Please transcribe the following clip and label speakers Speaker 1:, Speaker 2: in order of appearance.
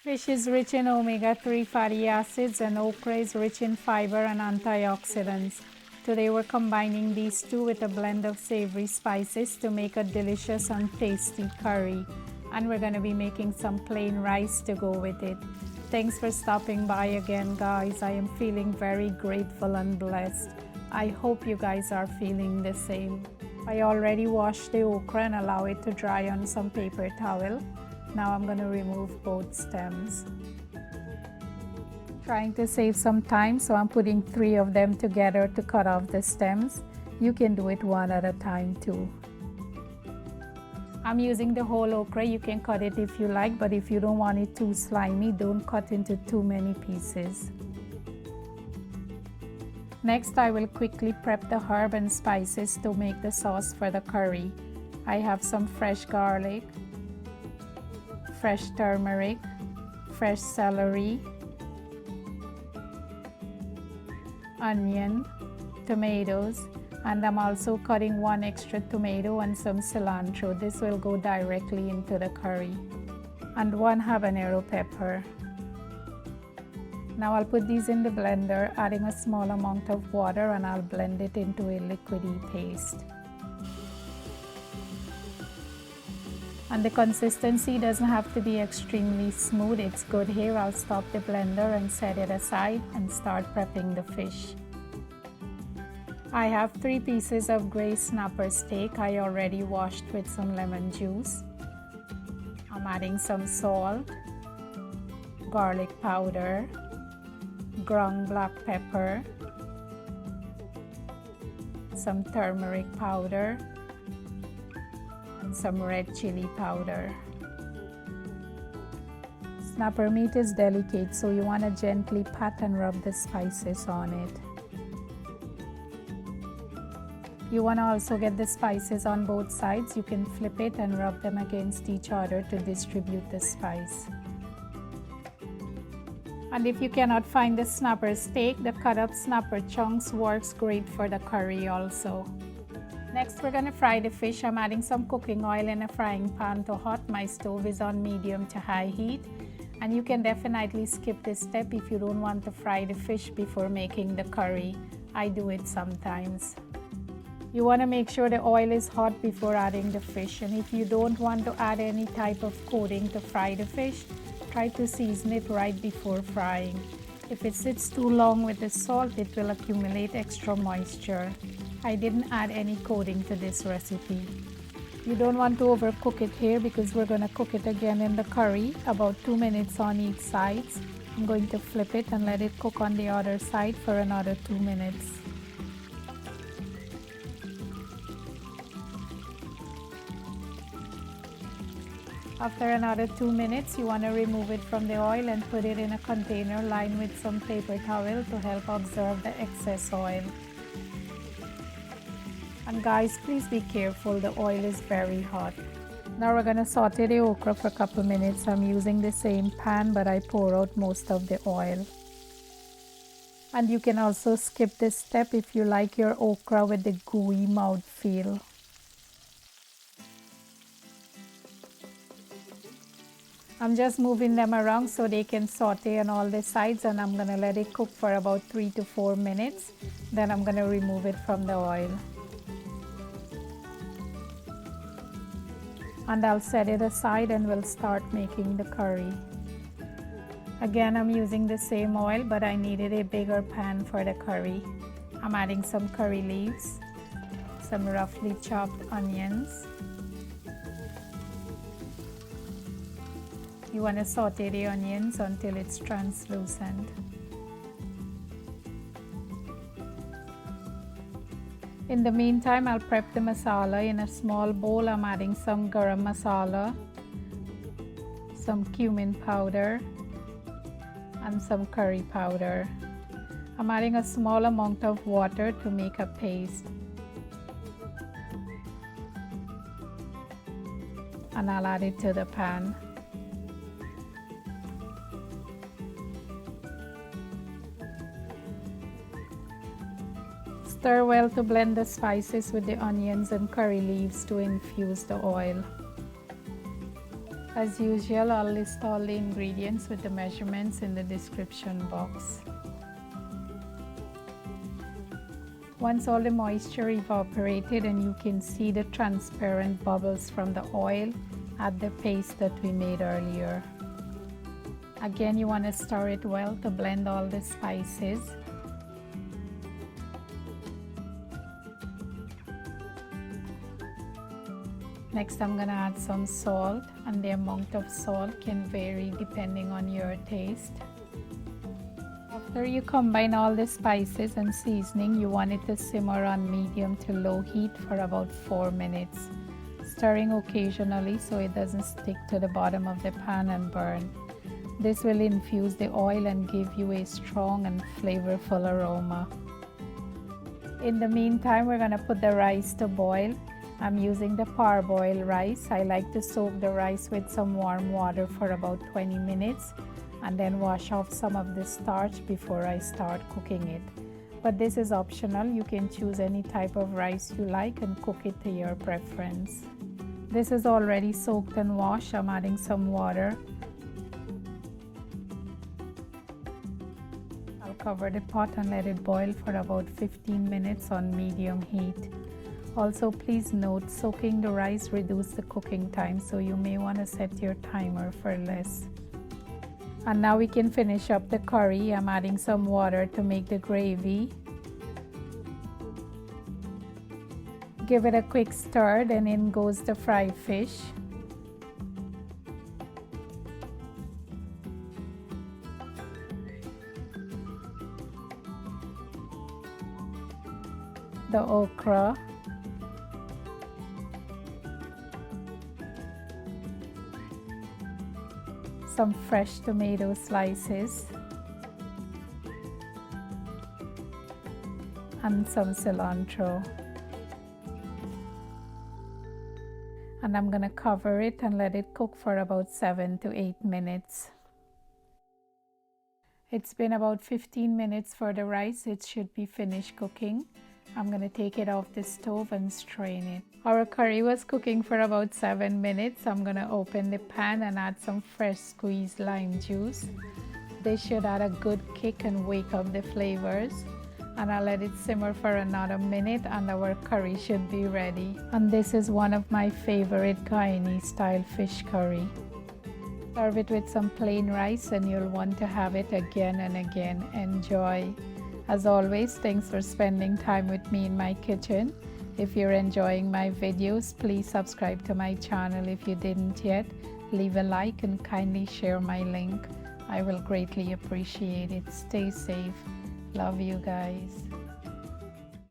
Speaker 1: Fish is rich in omega-3 fatty acids and okra is rich in fiber and antioxidants. Today we're combining these two with a blend of savory spices to make a delicious and tasty curry. And we're going to be making some plain rice to go with it. Thanks for stopping by again, guys. I am feeling very grateful and blessed. I hope you guys are feeling the same. I already washed the okra and allow it to dry on some paper towel. Now I'm going to remove both stems. Trying to save some time, so I'm putting 3 of them together to cut off the stems. You can do it one at a time too. I'm using the whole okra. You can cut it if you like, but if you don't want it too slimy, don't cut into too many pieces. Next, I will quickly prep the herb and spices to make the sauce for the curry. I have some fresh garlic, fresh turmeric, fresh celery, onion, tomatoes, and I'm also cutting 1 extra tomato and some cilantro. This will go directly into the curry, and 1 habanero pepper. Now I'll put these in the blender, adding a small amount of water, and I'll blend it into a liquidy paste. And the consistency doesn't have to be extremely smooth. It's good here. I'll stop the blender and set it aside and start prepping the fish. I have 3 pieces of gray snapper steak I already washed with some lemon juice. I'm adding some salt, garlic powder, ground black pepper, some turmeric powder, and some red chili powder. Snapper meat is delicate, so you want to gently pat and rub the spices on it. You want to also get the spices on both sides. You can flip it and rub them against each other to distribute the spice. And if you cannot find the snapper steak, the cut up snapper chunks works great for the curry also. Next, we're going to fry the fish. I'm adding some cooking oil in a frying pan to hot. My stove is on medium to high heat. And you can definitely skip this step if you don't want to fry the fish before making the curry. I do it sometimes. You want to make sure the oil is hot before adding the fish. And if you don't want to add any type of coating to fry the fish, try to season it right before frying. If it sits too long with the salt, it will accumulate extra moisture. I didn't add any coating to this recipe. You don't want to overcook it here because we're going to cook it again in the curry, about 2 minutes on each side. I'm going to flip it and let it cook on the other side for another 2 minutes. After another 2 minutes, you want to remove it from the oil and put it in a container lined with some paper towel to help absorb the excess oil. And guys, please be careful, the oil is very hot. Now we're going to saute the okra for a couple minutes. I'm using the same pan, but I pour out most of the oil. And you can also skip this step if you like your okra with the gooey mouthfeel. I'm just moving them around so they can saute on all the sides, and I'm going to let it cook for about 3 to 4 minutes. Then I'm going to remove it from the oil. And I'll set it aside and we'll start making the curry. Again, I'm using the same oil, but I needed a bigger pan for the curry. I'm adding some curry leaves, some roughly chopped onions. You want to saute the onions until it's translucent. In the meantime, I'll prep the masala. In a small bowl, I'm adding some garam masala, some cumin powder, and some curry powder. I'm adding a small amount of water to make a paste. And I'll add it to the pan. Stir well to blend the spices with the onions and curry leaves to infuse the oil. As usual, I'll list all the ingredients with the measurements in the description box. Once all the moisture evaporated and you can see the transparent bubbles from the oil, add the paste that we made earlier. Again, you want to stir it well to blend all the spices. Next, I'm going to add some salt, and the amount of salt can vary depending on your taste. After you combine all the spices and seasoning, you want it to simmer on medium to low heat for about 4 minutes, stirring occasionally so it doesn't stick to the bottom of the pan and burn. This will infuse the oil and give you a strong and flavorful aroma. In the meantime, we're going to put the rice to boil. I'm using the parboil rice. I like to soak the rice with some warm water for about 20 minutes and then wash off some of the starch before I start cooking it. But this is optional. You can choose any type of rice you like and cook it to your preference. This is already soaked and washed. I'm adding some water. I'll cover the pot and let it boil for about 15 minutes on medium heat. Also, please note, soaking the rice reduces the cooking time, so you may want to set your timer for less. And now we can finish up the curry. I'm adding some water to make the gravy. Give it a quick stir, then in goes the fried fish. The okra. Some fresh tomato slices and some cilantro, and I'm going to cover it and let it cook for about 7 to 8 minutes. It's been about 15 minutes for the rice. It should be finished cooking. I'm going to take it off the stove and strain it. Our curry was cooking for about 7 minutes. I'm going to open the pan and add some fresh squeezed lime juice. This should add a good kick and wake up the flavors. And I'll let it simmer for another minute and our curry should be ready. And this is one of my favorite Guyanese style fish curry. Serve it with some plain rice and you'll want to have it again and again. Enjoy. As always, thanks for spending time with me in my kitchen. If you're enjoying my videos, please subscribe to my channel if you didn't yet. Leave a like and kindly share my link. I will greatly appreciate it. Stay safe. Love you guys.